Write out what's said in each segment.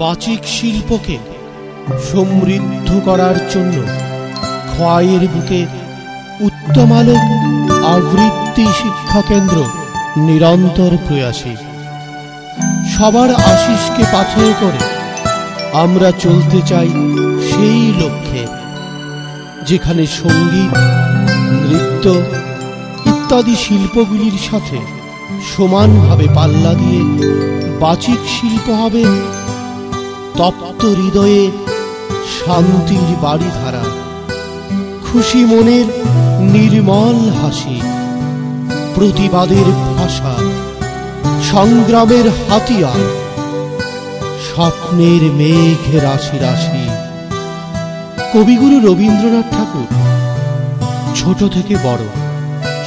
বাচিক শিল্পকে সমৃদ্ধ করার জন্য খোয়াইয়ের বুকে উত্তম আলোক আবৃত্তি শিক্ষা কেন্দ্র নিরন্তর প্রয়াসী। সবার আশিসকে পাথেয় করে আমরা চলতে চাই সেই লক্ষ্যে, যেখানে সঙ্গীত, নৃত্য ইত্যাদি শিল্পগুলির সাথে সমানভাবে পাল্লা দিয়ে বাচিক শিল্প হবে তপ্ত হৃদয়ে শান্তির বাড়িধারা, খুশি মনের নির্মল হাসি, প্রতিবাদের ভাষা, সংগ্রামের হাতিয়ার, স্বপ্নের মেঘ রাশি রাশি। কবিগুরু রবীন্দ্রনাথ ঠাকুর ছোট থেকে বড়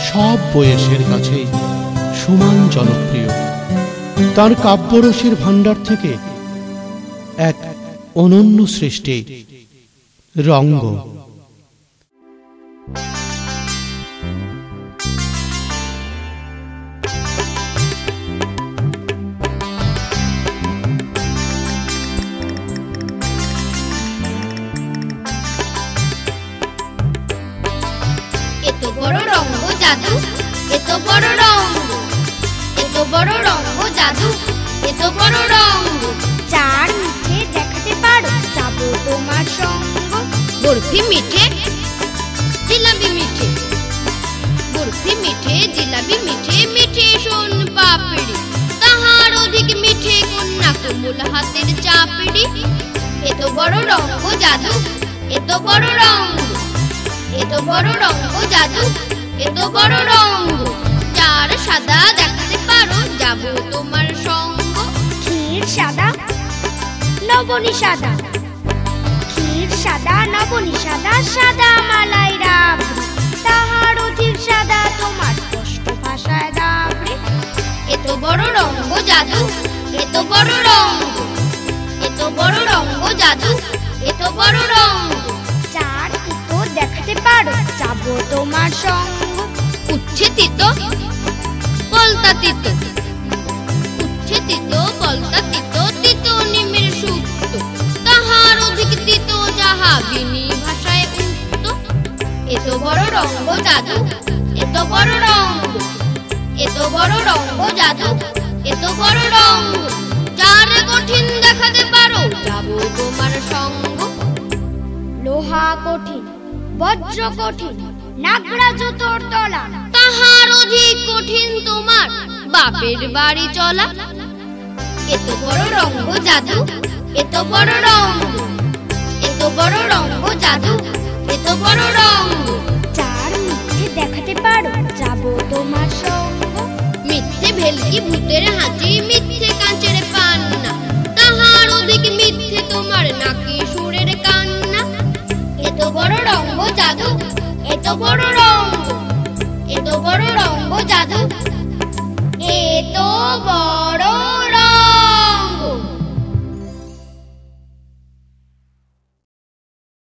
সব বয়সের কাছে সমান জনপ্রিয়। তার কাব্যরসের ভাণ্ডার থেকে এক অনন্য সৃষ্টি রঙ্গ। চার মিঠে দেখাতে পারো, যাবো তোমার সঙ্গ। বরফি মিঠে, জিলাপি মিঠে, বরফি মিঠে, জিলাপি মিঠে, মিঠে সোন পাপড়ি, তাহার অধিক মিঠে কন্যা কোমল হাতের চাপড়ি। এত বড় রঙ্গ জাদু, এত বড় রঙ্গ, এত বড় রঙ্গ জাদু, এত বড় রঙ্গ। চার সাদা দেখাতে পারো, যাবো তোমার সঙ্গ। ক্ষীর সাদা, নবনী সাদা, ক্ষীর সাদা, নবনী সাদা, সাদা মালাই রাবড়ি, তাহার অধিক সাদা তোমার স্পষ্ট ভাষায় রাবড়ি। এত বড় রঙ্গ জাদু, এত বড় রঙ্গ, এত বড় রঙ্গ জাদু, এত বড় রঙ্গ। চার তিতো দেখাতে পারো, যাবো তোমার সঙ্গ। উচ্ছে তিতো, কলতা তিতো, উচ্ছে তিতো, কলতা তিতো, তিতো নিমের সুক্ত, তাহার অধিক তিতো যাহা বিনি ভাষায় উক্ত। এত বড় রঙ্গ জাদু, এত বড় রঙ্গ, এত বড় রঙ্গ জাদু, এত বড় রঙ্গ। চার কঠিন দেখাতে পারো, যাবো তোমার সঙ্গ। লোহা কঠিন, বজ্র কঠিন, নাগরাজ তোর তলা, তাহার অধিক কঠিন তোমার বাপের বাড়ি চলা। এত বড় রঙ্গ জাদু, এত বড় রঙ্গ, এত বড় রঙ্গ জাদু, এত বড় রঙ্গ। চার মিথ্যে দেখাতে পারো, যাবো তোমার সঙ্গ। মিথ্যে ভেলকি ভূতের হাঁচি, মিথ্যে কাঁচের পান্না, তাহার অধিক মিথ্যে তোমার নাকি সুরের কান্না। এত বড় রঙ্গ জাদু, এত বড় রঙ্গ, এত বড় রঙ্গ জাদু, এত বড়